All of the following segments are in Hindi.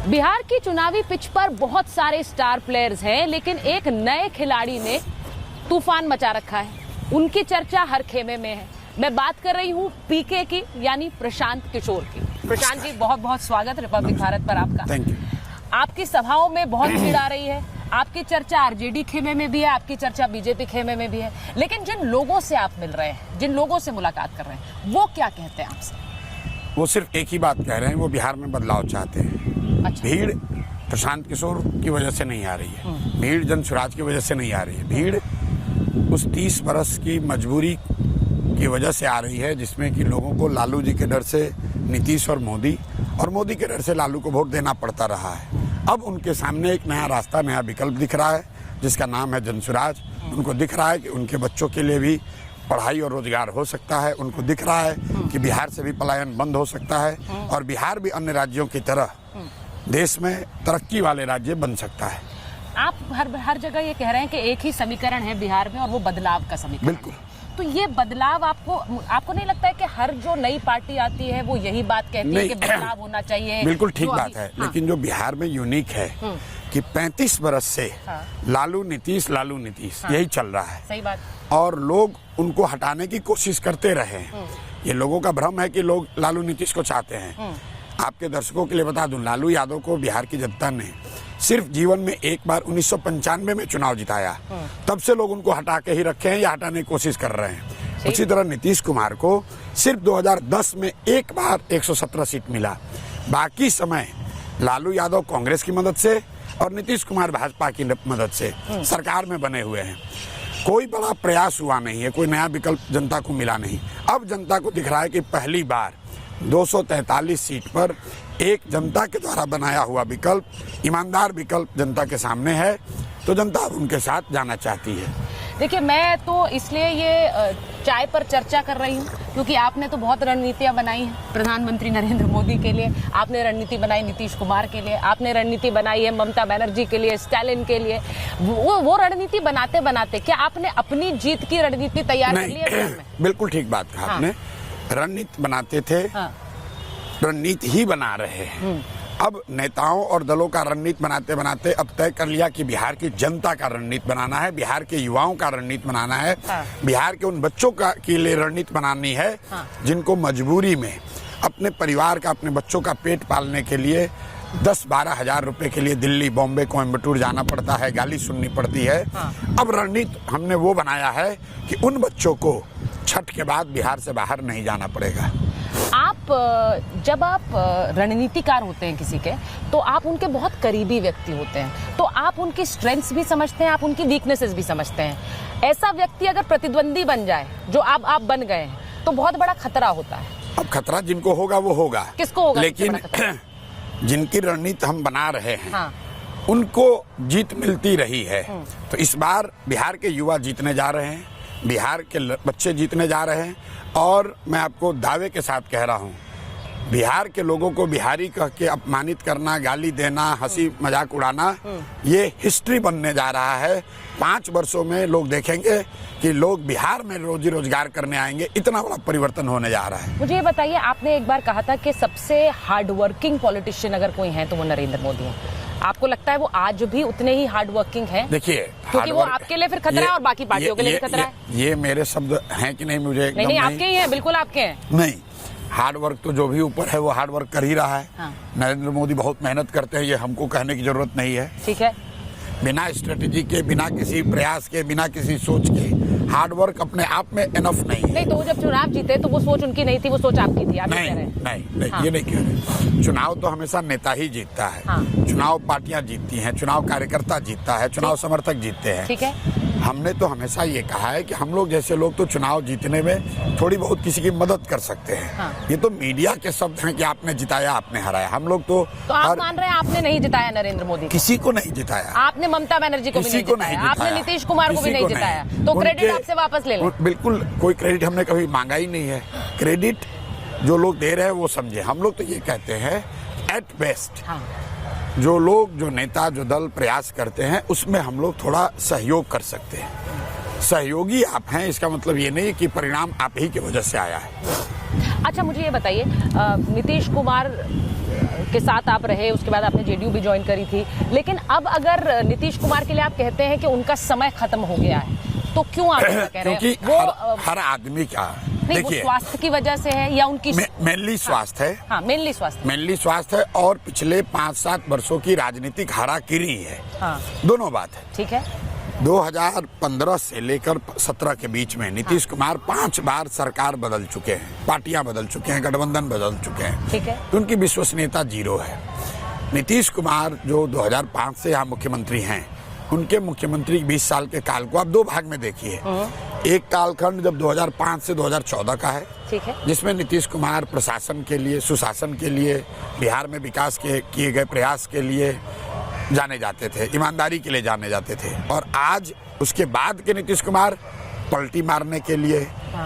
बिहार की चुनावी पिच पर बहुत सारे स्टार प्लेयर्स हैं, लेकिन एक नए खिलाड़ी ने तूफान मचा रखा है। उनकी चर्चा हर खेमे में है। मैं बात कर रही हूँ पीके की, यानी प्रशांत किशोर की। प्रशांत जी, बहुत बहुत स्वागत रिपब्लिक भारत पर आपका। Thank you. आपकी सभाओं में बहुत भीड़ आ रही है। आपकी चर्चा आरजेडी खेमे में भी है, आपकी चर्चा बीजेपी खेमे में भी है। लेकिन जिन लोगों से आप मिल रहे हैं, जिन लोगों से मुलाकात कर रहे हैं, वो क्या कहते हैं आपसे? वो सिर्फ एक ही बात कह रहे हैं, वो बिहार में बदलाव चाहते हैं। अच्छा। भीड़ प्रशांत किशोर की वजह से नहीं आ रही है, भीड़ जनसुराज की वजह से नहीं आ रही है, भीड़ उस 30 बरस की मजबूरी की वजह से आ रही है, जिसमें कि लोगों को लालू जी के डर से नीतीश और मोदी के डर से लालू को वोट देना पड़ता रहा है। अब उनके सामने एक नया रास्ता, नया विकल्प दिख रहा है, जिसका नाम है जनसुराज। उनको दिख रहा है कि उनके बच्चों के लिए भी पढ़ाई और रोजगार हो सकता है। उनको दिख रहा है कि बिहार से भी पलायन बंद हो सकता है और बिहार भी अन्य राज्यों की तरह देश में तरक्की वाले राज्य बन सकता है। आप हर जगह ये कह रहे हैं कि एक ही समीकरण है बिहार में, और वो बदलाव का समीकरण। बिल्कुल। तो ये बदलाव आपको नहीं लगता है कि हर जो नई पार्टी आती है वो यही बात कहती है कि बदलाव होना चाहिए? बिल्कुल ठीक बात है। हाँ। लेकिन जो बिहार में यूनिक है कि 35 बरस से लालू नीतीश यही चल रहा है। सही बात। और लोग उनको हटाने की कोशिश करते रहे हैं। ये लोगों का भ्रम है कि लोग लालू नीतीश को चाहते हैं। आपके दर्शकों के लिए बता दूं, लालू यादव को बिहार की जनता ने सिर्फ जीवन में एक बार 1995 में चुनाव जिताया। तब से लोग उनको हटा के ही रखे हैं या हटाने की कोशिश कर रहे हैं। उसी तरह नीतीश कुमार को सिर्फ 2010 में एक बार 117 सीट मिला। बाकी समय लालू यादव कांग्रेस की मदद से और नीतीश कुमार भाजपा की मदद से सरकार में बने हुए हैं। कोई बड़ा प्रयास हुआ नहीं है, कोई नया विकल्प जनता को मिला नहीं। अब जनता को दिख रहा है कि पहली बार 243 सीट पर एक जनता के द्वारा बनाया हुआ विकल्प, ईमानदार विकल्प जनता के सामने है, तो जनता अब उनके साथ जाना चाहती है। देखिए, मैं तो इसलिए ये चाय पर चर्चा कर रही हूँ क्योंकि आपने तो बहुत रणनीतियाँ बनाई हैं प्रधानमंत्री नरेंद्र मोदी के लिए, आपने रणनीति बनाई नीतीश कुमार के लिए, आपने रणनीति बनाई है ममता बनर्जी के लिए, स्टालिन के लिए। वो रणनीति बनाते बनाते क्या आपने अपनी जीत की रणनीति तैयार कर ली है? बिल्कुल ठीक बात कहा आपने। रणनीति बनाते थे, रणनीति ही बना रहे हैं। अब नेताओं और दलों का रणनीति बनाते बनाते अब तय कर लिया कि बिहार की जनता का रणनीति बनाना है, बिहार के युवाओं का रणनीति बनाना है, बिहार के उन बच्चों का के लिए रणनीति बनानी है जिनको मजबूरी में अपने परिवार का, अपने बच्चों का पेट पालने के लिए 10-12 हजार रुपए के लिए दिल्ली, बॉम्बे, कोयम्बटूर जाना पड़ता है, गाली सुननी पड़ती है। अब रणनीति हमने वो बनाया है कि उन बच्चों को छठ के बाद बिहार से बाहर नहीं जाना पड़ेगा। जब आप रणनीतिकार होते हैं किसी के, तो आप उनके बहुत करीबी व्यक्ति होते हैं, तो आप उनकी स्ट्रेंथ्स भी समझते हैं, आप उनकी वीकनेसेस भी समझते हैं। ऐसा व्यक्ति अगर प्रतिद्वंदी बन जाए, जो आप बन गए हैं, तो बहुत बड़ा खतरा होता है। अब खतरा जिनको होगा वो होगा। किसको होगा? लेकिन जिनकी रणनीति हम बना रहे हैं उनको जीत मिलती रही है। तो इस बार बिहार के युवा जीतने जा रहे हैं, बिहार के बच्चे जीतने जा रहे हैं, और मैं आपको दावे के साथ कह रहा हूं, बिहार के लोगों को बिहारी कह के अपमानित करना, गाली देना, हंसी मजाक उड़ाना, ये हिस्ट्री बनने जा रहा है। 5 वर्षों में लोग देखेंगे कि लोग बिहार में रोजी रोजगार करने आएंगे। इतना बड़ा परिवर्तन होने जा रहा है। मुझे ये बताइए, आपने एक बार कहा था कि सबसे हार्ड वर्किंग पॉलिटिशियन अगर कोई है तो वो नरेंद्र मोदी है। आपको लगता है वो आज भी उतने ही हार्ड वर्किंग हैं? देखिए, क्योंकि वो आपके लिए फिर खतरा है और बाकी पार्टियों के लिए भी खतरा है। ये मेरे शब्द हैं कि नहीं, मुझे नहीं, आपके ही हैं, बिल्कुल आपके हैं। नहीं, हार्ड वर्क तो जो भी ऊपर है वो हार्ड वर्क कर ही रहा है। नरेंद्र मोदी बहुत मेहनत करते हैं, ये हमको कहने की जरूरत नहीं है। ठीक है। बिना स्ट्रेटेजी के, बिना किसी प्रयास के, बिना किसी सोच के हार्ड वर्क अपने आप में इनफ नहीं है। नहीं, तो जब चुनाव जीते तो वो सोच उनकी नहीं थी, वो सोच आपकी थी। आप नहीं, कह रहे हैं? नहीं, ये नहीं कह रहे। चुनाव तो हमेशा नेता ही जीतता है। चुनाव पार्टियां जीतती हैं, चुनाव कार्यकर्ता जीतता है, चुनाव समर्थक जीतते हैं। ठीक है। हमने तो हमेशा ये कहा है कि हम लोग जैसे लोग तो चुनाव जीतने में थोड़ी बहुत किसी की मदद कर सकते हैं। ये तो मीडिया के शब्द हैं कि आपने जिताया, आपने हराया। हम लोग तो आप मान रहे हैं आपने नहीं जिताया नरेंद्र मोदी? किसी को नहीं जिताया। आपने ममता बनर्जी को भी नहीं जिताया, आपने नीतीश कुमार को भी नहीं जिताया, तो क्रेडिट आपसे वापस ले लो। बिल्कुल, कोई क्रेडिट हमने कभी मांगा ही नहीं है। क्रेडिट जो लोग दे रहे हैं वो समझे। हम लोग तो ये कहते हैं एट बेस्ट जो लोग, जो नेता, जो दल प्रयास करते हैं उसमें हम लोग थोड़ा सहयोग कर सकते हैं। सहयोगी आप हैं, इसका मतलब ये नहीं कि परिणाम आप ही की वजह से आया है। अच्छा, मुझे ये बताइए, नीतीश कुमार के साथ आप रहे, उसके बाद आपने जेडीयू भी ज्वाइन करी थी, लेकिन अब अगर नीतीश कुमार के लिए आप कहते हैं कि उनका समय खत्म हो गया है, तो क्यों आप ऐसा कह रहे हैं? क्योंकि वो हर आदमी का नहीं, वो स्वास्थ्य की वजह से है या उनकी मेनली स्वास्थ्य है। हाँ, मेनली स्वास्थ्य है और पिछले 5-7 वर्षों की राजनीतिक हाराकिरी है। हाँ, दोनों बात है। ठीक है। 2015 से लेकर 17 के बीच में नीतीश कुमार 5 बार सरकार बदल चुके हैं, पार्टियां बदल चुके हैं, गठबंधन बदल चुके हैं, ठीक है। तो उनकी विश्वसनीयता 0 है। नीतीश कुमार जो 2005 से यहाँ मुख्यमंत्री हैं, उनके मुख्यमंत्री 20 साल के काल को आप 2 भाग में देखिए। एक कालखंड जब 2005 से 2014 का है, ठीक है, जिसमें नीतीश कुमार प्रशासन के लिए, सुशासन के लिए, बिहार में विकास के किए गए प्रयास के लिए जाने जाते थे, ईमानदारी के लिए जाने जाते थे। और आज उसके बाद के नीतीश कुमार पलटी मारने के लिए,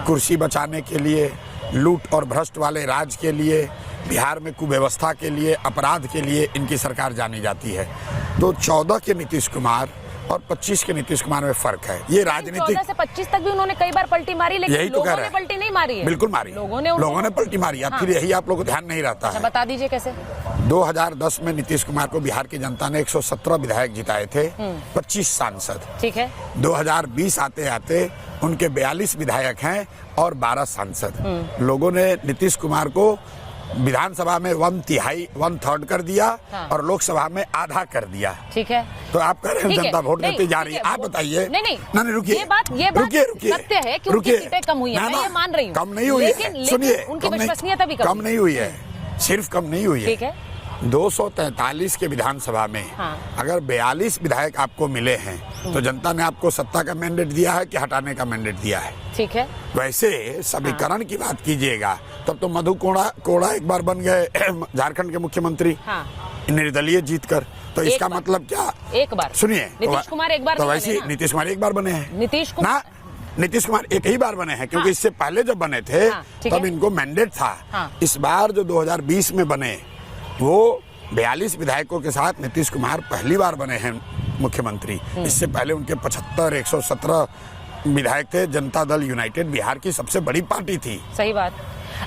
कुर्सी बचाने के लिए, लूट और भ्रष्ट वाले राज के लिए, बिहार में कुव्यवस्था के लिए, अपराध के लिए इनकी सरकार जानी जाती है। तो 14 के नीतीश कुमार और 25 के नीतीश कुमार में फर्क है। ये राजनीतिक 14 से 25 तक भी उन्होंने कई बार पलटी मारी, लेकिन यही तो लोगों ने पलटी नहीं मारी है। बिल्कुल मारी, लोगों ने पलटी मारी। अब फिर यही आप लोगों को ध्यान नहीं रहता है। बता दीजिए कैसे। 2010 में नीतीश कुमार को बिहार की जनता ने 117 विधायक जिताए थे, 25 सांसद, ठीक है। 2020 आते आते उनके 42 विधायक हैं और 12 सांसद। लोगों ने नीतीश कुमार को विधानसभा में 1/3 कर दिया, हाँ, और लोकसभा में आधा कर दिया, ठीक है। तो आप कह रहे हैं जनता वोट देती जा रही है। आप बताइए। नहीं, रुकिए, ये बात सत्य है कि उनकी सीटें कम हुई है, मैं ये मान रही हूँ। कम नहीं हुई है, सुनिए, उनकी विश्वसनीयता भी कम नहीं हुई है, सिर्फ कम नहीं हुई है, ठीक है। 243 के विधानसभा में, हाँ, अगर 42 विधायक आपको मिले हैं, तो जनता ने आपको सत्ता का मैंडेट दिया है कि हटाने का मैंडेट दिया है, ठीक है। वैसे समीकरण, हाँ, की बात कीजिएगा तब तो मधु कोड़ा एक बार बन गए झारखंड के मुख्यमंत्री, हाँ, निर्दलीय जीतकर। तो इसका मतलब क्या? एक बार सुनिए, नीतीश कुमार एक बार, तो वैसे नीतीश कुमार एक बार बने हैं। नीतीश कुमार एक ही बार बने हैं, क्योंकि इससे पहले जब बने थे तब इनको मैंडेट था। इस बार जो 2020 में बने, वो 42 विधायकों के साथ नीतीश कुमार पहली बार बने हैं मुख्यमंत्री। इससे पहले उनके 75, 117 विधायक थे। जनता दल यूनाइटेड बिहार की सबसे बड़ी पार्टी थी। सही बात।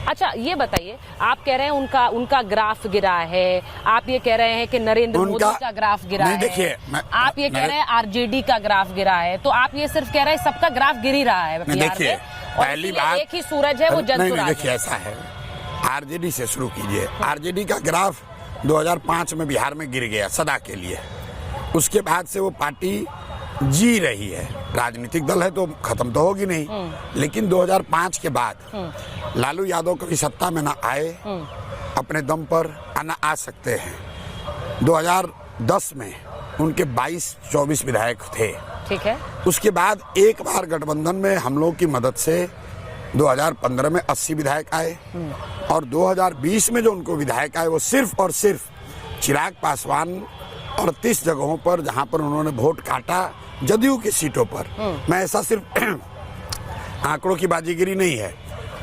अच्छा, ये बताइए, आप कह रहे हैं उनका ग्राफ गिरा है, आप ये कह रहे हैं कि नरेंद्र मोदी का ग्राफ गिरा है, देखिए, आप ये कह रहे हैं आरजेडी का ग्राफ गिरा है, तो आप ये सिर्फ कह रहे हैं सबका ग्राफ गिर ही रहा है बिहार में, पहली बात एक ही सूरज है, वो जंतुराज है। देखिए, ऐसा है, आरजेडी से शुरू कीजिए। आरजेडी का ग्राफ 2005 में बिहार में गिर गया सदा के लिए। उसके बाद से वो पार्टी जी रही है, राजनीतिक दल है तो खत्म तो होगी नहीं, लेकिन 2005 के बाद लालू यादव कभी सत्ता में ना आए अपने दम पर, ना आ सकते हैं। 2010 में उनके 22-24 विधायक थे, ठीक है। उसके बाद एक बार गठबंधन में हम लोग की मदद से 2015 में 80 विधायक आए, और 2020 में जो उनको विधायक आए वो सिर्फ और सिर्फ चिराग पासवान और 30 जगहों पर जहां पर उन्होंने वोट काटा जदयू की सीटों पर। मैं ऐसा सिर्फ आंकड़ों की बाजीगिरी नहीं है।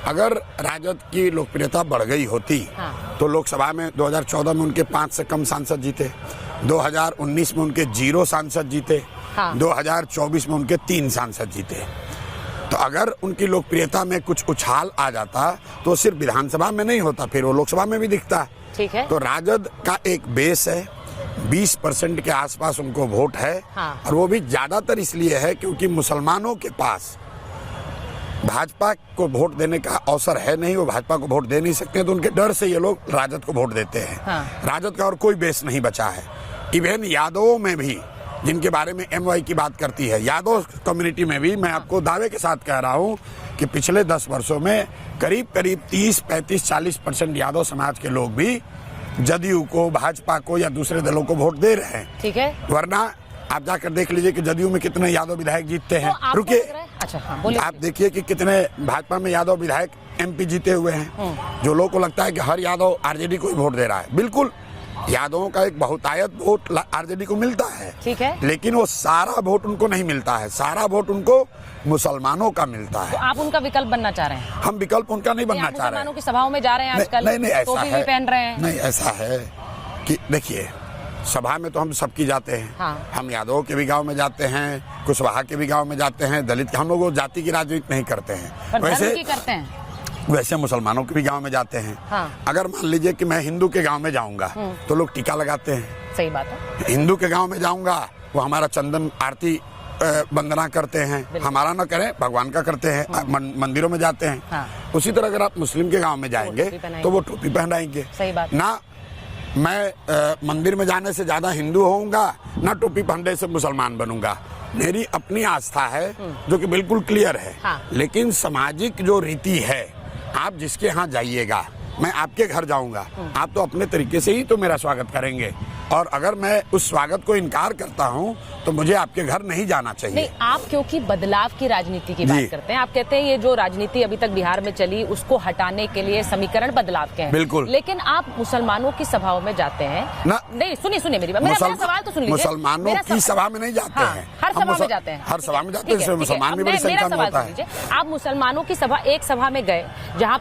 अगर राजद की लोकप्रियता बढ़ गई होती, हाँ, तो लोकसभा में 2014 में उनके 5 से कम सांसद जीते, 2019 में उनके 0 सांसद जीते, हाँ, 2024 में उनके 3 सांसद जीते। तो अगर उनकी लोकप्रियता में कुछ उछाल आ जाता तो सिर्फ विधानसभा में नहीं होता, फिर वो लोकसभा में भी दिखता, ठीक है। तो राजद का एक बेस है, 20% के आसपास उनको वोट है, हाँ, और वो भी ज्यादातर इसलिए है क्योंकि मुसलमानों के पास भाजपा को वोट देने का अवसर है नहीं, वो भाजपा को वोट दे नहीं सकते, तो उनके डर से ये लोग राजद को वोट देते हैं। हाँ। राजद का और कोई बेस नहीं बचा है। इवन यादवों में भी, जिनके बारे में एमवाई की बात करती है, यादव कम्युनिटी में भी मैं आपको दावे के साथ कह रहा हूं कि पिछले 10 वर्षों में करीब 30, 35, 40% यादव समाज के लोग भी जदयू को, भाजपा को या दूसरे दलों को वोट दे रहे हैं, ठीक है। वरना आप जाकर देख लीजिए कि जदयू में कितने यादव विधायक जीतते हैं। तो रुकिए, अच्छा, हाँ, बोलिए। आप देखिए कि कितने भाजपा में यादव विधायक एमपी जीते हुए हैं। जो लोगों को लगता है कि हर यादव आरजेडी को ही वोट दे रहा है, बिल्कुल यादवों का एक बहुतायत वोट आरजेडी को मिलता है, ठीक है, लेकिन वो सारा वोट उनको नहीं मिलता है, सारा वोट उनको मुसलमानों का मिलता है। तो आप उनका विकल्प बनना चाह रहे हैं? हम विकल्प उनका नहीं बनना चाह रहे हैं। मुसलमानों की सभाओं में जा रहे हैं आजकल, नहीं, ऐसा टोपी भी पहन रहे हैं। नहीं, ऐसा है कि देखिए, सभा में तो हम सबकी जाते हैं, हाँ, हम यादवों के भी गांव में जाते हैं, कुशवाहा के भी गांव में जाते हैं, दलित, हम लोग जाति की राजनीति नहीं करते हैं, वैसे की करते हैं। वैसे मुसलमानों के भी गांव में जाते हैं। हाँ। अगर मान लीजिए कि मैं हिंदू के गांव में जाऊंगा तो लोग टीका लगाते हैं। सही बात है। हिंदू के गांव में जाऊंगा वो हमारा चंदन आरती वंदना करते हैं, हमारा ना करें भगवान का करते हैं, मंदिरों में जाते हैं। हाँ। उसी तरह अगर आप मुस्लिम के गांव में जाएंगे तो वो टोपी पहनाएंगे। सही बात। ना मैं मंदिर में जाने से ज्यादा हिंदू होऊंगा, ना टोपी पहनने से मुसलमान बनूंगा। मेरी अपनी आस्था है जो कि बिल्कुल क्लियर है। हाँ। लेकिन सामाजिक जो रीति है, आप जिसके यहाँ जाइएगा, मैं आपके घर जाऊंगा, आप तो अपने तरीके से ही तो मेरा स्वागत करेंगे, और अगर मैं उस स्वागत को इनकार करता हूं तो मुझे आपके घर नहीं जाना चाहिए। नहीं, आप क्योंकि बदलाव की राजनीति की बात करते हैं, आप कहते हैं ये जो राजनीति अभी तक बिहार में चली उसको हटाने के लिए समीकरण बदलाव के हैं। बिल्कुल। लेकिन आप मुसलमानों की सभाओं में जाते हैं ना? नहीं, सुनिए मेरी बात, मेरा सवाल तो सुन लीजिए। मुसलमानों की सभा में नहीं जाते हैं, हर सभा में जाते हैं। हर सभा में जाते हैं, मुसलमान भी बड़ी संख्या में होता है। आप मुसलमानों की सभा, एक सभा में गए जहाँ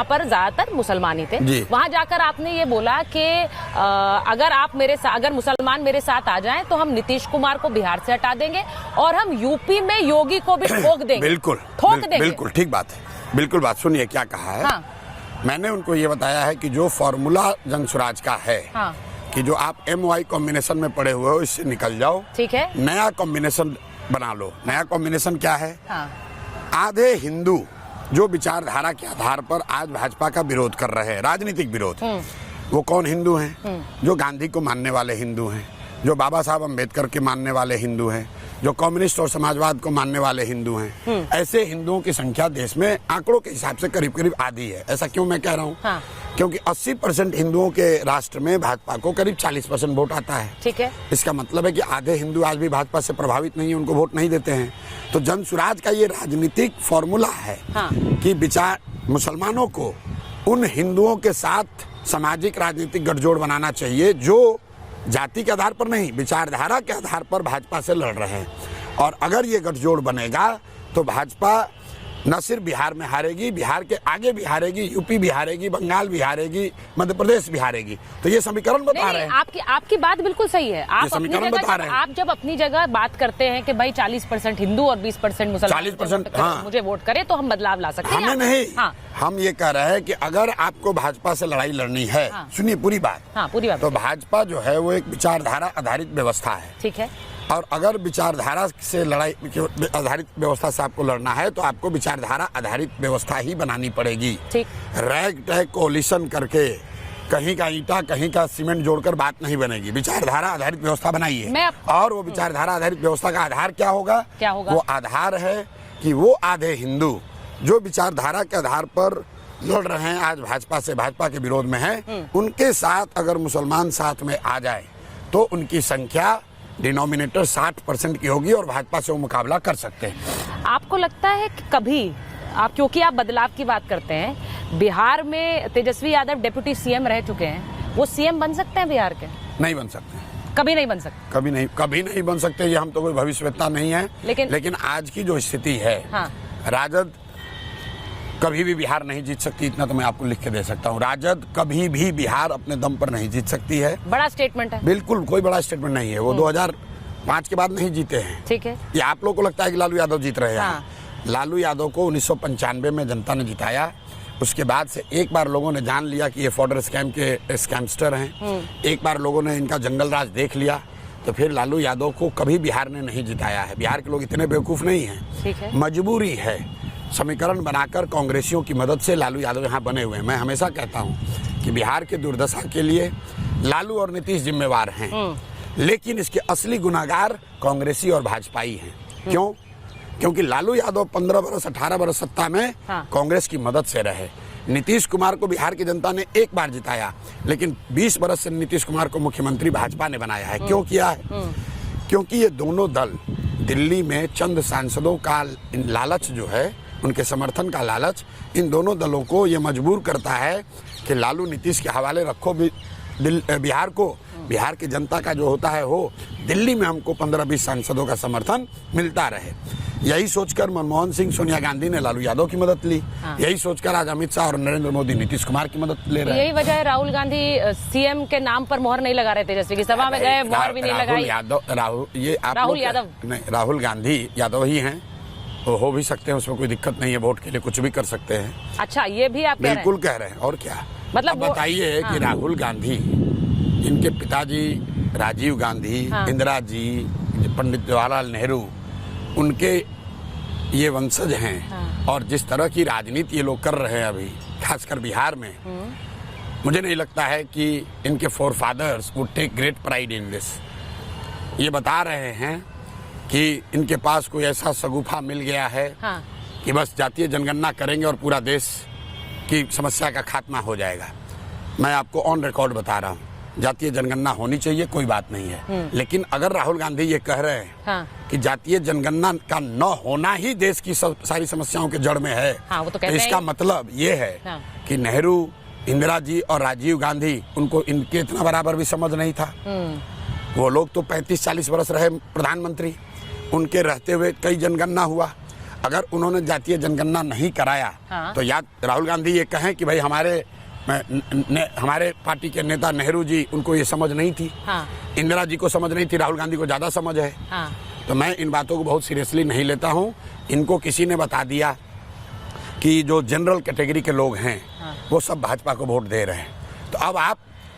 पर ज्यादातर मुसलमान ही थे, वहाँ जाकर आपने ये बोला कि अगर मुसलमान मेरे साथ आ जाएं तो हम नीतीश कुमार को बिहार से हटा देंगे और हम यूपी में योगी को भी ठोक देंगे। बिल्कुल ठोक देंगे। बिल्कुल ठीक बात है, बिल्कुल बात सुनिए क्या कहा है। हाँ। मैंने उनको ये बताया है कि जो फॉर्मूला जनसुराज का है, हाँ। कि जो आप MY कॉम्बिनेशन में पड़े हुए हो इससे निकल जाओ, ठीक है, नया कॉम्बिनेशन बना लो। नया कॉम्बिनेशन क्या है? हाँ। आधे हिंदू जो विचारधारा के आधार पर आज भाजपा का विरोध कर रहे हैं, राजनीतिक विरोध, वो कौन हिंदू हैं? जो गांधी को मानने वाले हिंदू हैं, जो बाबा साहब अम्बेडकर के मानने वाले हिंदू हैं, जो कम्युनिस्ट और समाजवाद को मानने वाले हिंदू हैं। ऐसे हिंदुओं की संख्या देश में आंकड़ों के हिसाब से करीब करीब आधी है। ऐसा क्यों मैं कह रहा हूँ? हाँ। क्योंकि 80% हिंदुओं के राष्ट्र में भाजपा को करीब 40% वोट आता है। ठीक है। इसका मतलब है कि आधे हिंदू आज भी भाजपा से प्रभावित नहीं है, उनको वोट नहीं देते हैं। तो जनसुराज का ये राजनीतिक फॉर्मूला है, हाँ। कि मुसलमानों को उन हिंदुओं के साथ सामाजिक राजनीतिक गठजोड़ बनाना चाहिए जो जाति के आधार पर नहीं, विचारधारा के आधार पर भाजपा से लड़ रहे हैं। और अगर ये गठजोड़ बनेगा तो भाजपा न सिर्फ बिहार में हारेगी, बिहार के आगे भी हारेगी, यूपी भी हारेगी, बंगाल भी हारेगी, मध्य प्रदेश भी हारेगी। तो ये समीकरण बता रहे हैं। आपकी बात बिल्कुल सही है। आप समीकरण बता रहे हैं। आप जब अपनी जगह बात करते हैं कि भाई 40% हिंदू और 20% मुसलमान 40%, हाँ। मुझे वोट करे तो हम बदलाव ला सकते हैं। हमें नहीं, हाँ। हम ये कह रहे हैं कि अगर आपको भाजपा से लड़ाई लड़नी है, हाँ। सुनिए पूरी बात, हाँ, पूरी बात। तो भाजपा जो है वो एक विचारधारा आधारित व्यवस्था है, ठीक है। और अगर विचारधारा से लड़ाई आधारित व्यवस्था से आपको लड़ना है तो आपको विचारधारा आधारित व्यवस्था ही बनानी पड़ेगी। ठीक। रैग टैग कोलिशन करके कहीं का ईंटा कहीं का सीमेंट जोड़कर बात नहीं बनेगी। विचारधारा आधारित व्यवस्था बनाइए। और वो विचारधारा आधारित व्यवस्था का आधार क्या होगा? वो आधार है कि वो आधे हिंदू जो विचारधारा के आधार पर लड़ रहे हैं, आज भाजपा से, भाजपा के विरोध में हैं, उनके साथ अगर मुसलमान साथ में आ जाए तो उनकी संख्या डिनोमिनेटर 60% की होगी और भाजपा से वो मुकाबला कर सकते हैं। आपको लगता है कि कभी क्योंकि आप बदलाव की बात करते हैं, बिहार में तेजस्वी यादव डिप्टी CM रह चुके हैं, वो CM बन सकते हैं बिहार के? नहीं बन सकते, कभी नहीं बन सकते। कभी नहीं बन सकते। ये हम तो कोई भविष्यवेत्ता नहीं है, लेकिन आज की जो स्थिति है, हाँ। राजद कभी भी बिहार नहीं जीत सकती, इतना तो मैं आपको लिख के दे सकता हूँ। राजद कभी भी बिहार अपने दम पर नहीं जीत सकती है। बड़ा स्टेटमेंट है। बिल्कुल कोई बड़ा स्टेटमेंट नहीं है। वो 2005 के बाद नहीं जीते हैं, ठीक है। ये आप लोगों को लगता है कि लालू यादव जीत रहे हैं, हाँ। लालू यादव को 1995 में जनता ने जिताया। उसके बाद से एक बार लोगों ने जान लिया कि ये फॉर्डर स्कैम के स्कैमस्टर हैं, एक बार लोगों ने इनका जंगल राज देख लिया, तो फिर लालू यादव को कभी बिहार ने नहीं जिताया है। बिहार के लोग इतने बेवकूफ नहीं हैं, ठीक है। मजबूरी है, समीकरण बनाकर कांग्रेसियों की मदद से लालू यादव यहाँ बने हुए हैं। मैं हमेशा कहता हूँ कि बिहार के दुर्दशा के लिए लालू और नीतीश जिम्मेवार हैं, लेकिन इसके असली गुनाहगार कांग्रेसी और भाजपाई हैं। क्यों? क्योंकि लालू यादव 15 बरस 18 बरस सत्ता में, हाँ। कांग्रेस की मदद से रहे। नीतीश कुमार को बिहार की जनता ने एक बार जिताया, लेकिन 20 बरस से नीतीश कुमार को मुख्यमंत्री भाजपा ने बनाया है। क्यों किया है? क्योंकि ये दोनों दल दिल्ली में चंद सांसदों का लालच जो है, उनके समर्थन का लालच, इन दोनों दलों को ये मजबूर करता है कि लालू नीतीश के हवाले रखो बिहार को। बिहार की जनता का जो होता है हो, दिल्ली में हमको 15-20 सांसदों का समर्थन मिलता रहे। यही सोचकर मनमोहन सिंह, सोनिया गांधी ने लालू यादव की मदद ली, हाँ। यही सोचकर आज अमित शाह और नरेंद्र मोदी नीतीश कुमार की मदद ले रहे हैं। यही वजह है राहुल गांधी CM के नाम पर मोहर नहीं लगा रहे थे, जैसे कि सभा में गए मोहर भी नहीं लगाई। राहुल गांधी यादव ही हैं, वो हो भी सकते हैं, उसमें कोई दिक्कत नहीं है, वोट के लिए कुछ भी कर सकते हैं। अच्छा, ये भी आप कह रहे हैं? बिल्कुल कह रहे हैं, और क्या। मतलब अब बताइए कि राहुल गांधी, इनके पिताजी राजीव गांधी, इंदिरा जी, पंडित जवाहरलाल नेहरू, उनके ये वंशज हैं। और जिस तरह की राजनीति ये लोग कर रहे हैं अभी, खासकर बिहार में, मुझे नहीं लगता है कि इनके forefathers would take great pride in this. ये बता रहे हैं कि इनके पास कोई ऐसा शगुफा मिल गया है कि बस जातीय जनगणना करेंगे और पूरा देश की समस्या का खात्मा हो जाएगा। मैं आपको ऑन रिकॉर्ड बता रहा हूँ, जातीय जनगणना होनी चाहिए, कोई बात नहीं है, लेकिन अगर राहुल गांधी ये कह रहे हैं कि जातीय जनगणना का न होना ही देश की सारी समस्याओं के जड़ में है, तो इसका मतलब ये है कि नेहरू, इंदिरा जी और राजीव गांधी, उनको इनके इतना बराबर भी समझ नहीं था। वो लोग तो 35-40 वर्ष रहे प्रधानमंत्री, उनके रहते हुए कई जनगणना हुआ। अगर उन्होंने जातीय जनगणना नहीं कराया तो या राहुल गांधी ये कहें कि भाई हमारे पार्टी के नेता नेहरू जी, उनको ये समझ नहीं थी, इंदिरा जी को समझ नहीं थी, राहुल गांधी को ज्यादा समझ है। तो मैं इन बातों को बहुत सीरियसली नहीं लेता हूँ। इनको किसी ने बता दिया कि जो जनरल कैटेगरी के लोग हैं वो सब भाजपा को वोट दे रहे हैं, तो अब आप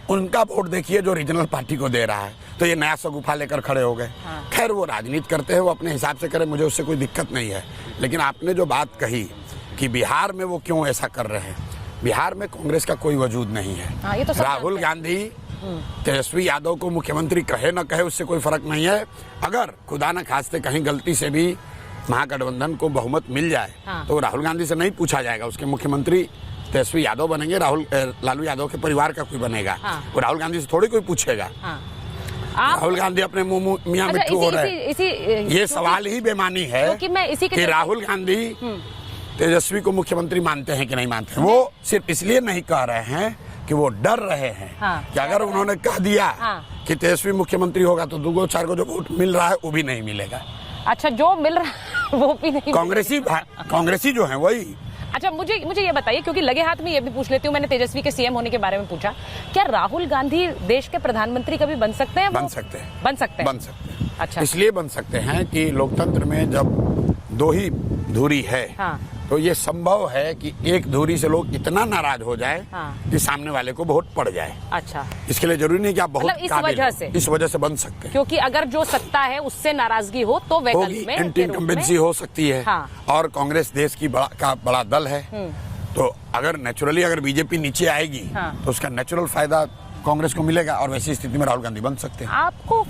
उनका वोट देखिए जो रीजनल पार्टी को दे रहा है। तो ये नया शगुफा लेकर खड़े हो गए। खैर, वो राजनीति करते हैं, वो अपने हिसाब से करें, मुझे उससे कोई दिक्कत नहीं है। लेकिन आपने जो बात कही कि बिहार में वो क्यों ऐसा कर रहे हैं, बिहार में कांग्रेस का कोई वजूद नहीं है। ये तो राहुल गांधी तेजस्वी यादव को मुख्यमंत्री कहे न कहे उससे कोई फर्क नहीं है। अगर खुदा न खास्ते कहीं गलती से भी महागठबंधन को बहुमत मिल जाए तो राहुल गांधी से नहीं पूछा जाएगा, उसके मुख्यमंत्री तेजस्वी यादव बनेंगे, लालू यादव के परिवार का कोई बनेगा। वो राहुल गांधी से थोड़ी कोई पूछेगा। राहुल गांधी अपने मुंह मियां मिट्ठू हो रहे हैं। ये सवाल ही बेमानी है कि राहुल गांधी तेजस्वी को मुख्यमंत्री मानते हैं कि नहीं मानते हैं। वो सिर्फ इसलिए नहीं कह रहे हैं कि वो डर रहे हैं कि अगर उन्होंने कह दिया कि तेजस्वी मुख्यमंत्री होगा तो 2-4 को जो वोट मिल रहा है वो भी नहीं मिलेगा। अच्छा, जो मिल रहा है वो भी नहीं। कांग्रेसी जो है वही। अच्छा, मुझे ये बताइए, क्योंकि लगे हाथ में ये भी पूछ लेती हूँ, मैंने तेजस्वी के सीएम होने के बारे में पूछा, क्या राहुल गांधी देश के प्रधानमंत्री कभी बन सकते हैं? बन सकते हैं। अच्छा, इसलिए बन सकते हैं कि लोकतंत्र में जब दो ही धुरी है तो ये संभव है कि एक धुरी से लोग इतना नाराज हो जाए कि सामने वाले को वोट पड़ जाए। अच्छा, इसके लिए जरूरी नहीं कि आप बहुत इस वजह से बन सकते हैं, क्योंकि अगर जो सत्ता है उससे नाराजगी हो तो वैकल्पिक में एंटी इनकम्बेंसी हो सकती है। और कांग्रेस देश की बड़ा दल है, तो अगर नेचुरली अगर बीजेपी नीचे आएगी तो उसका नेचुरल फायदा कांग्रेस को मिलेगा, और वैसी स्थिति में राहुल गांधी बन सकते हैं। आपको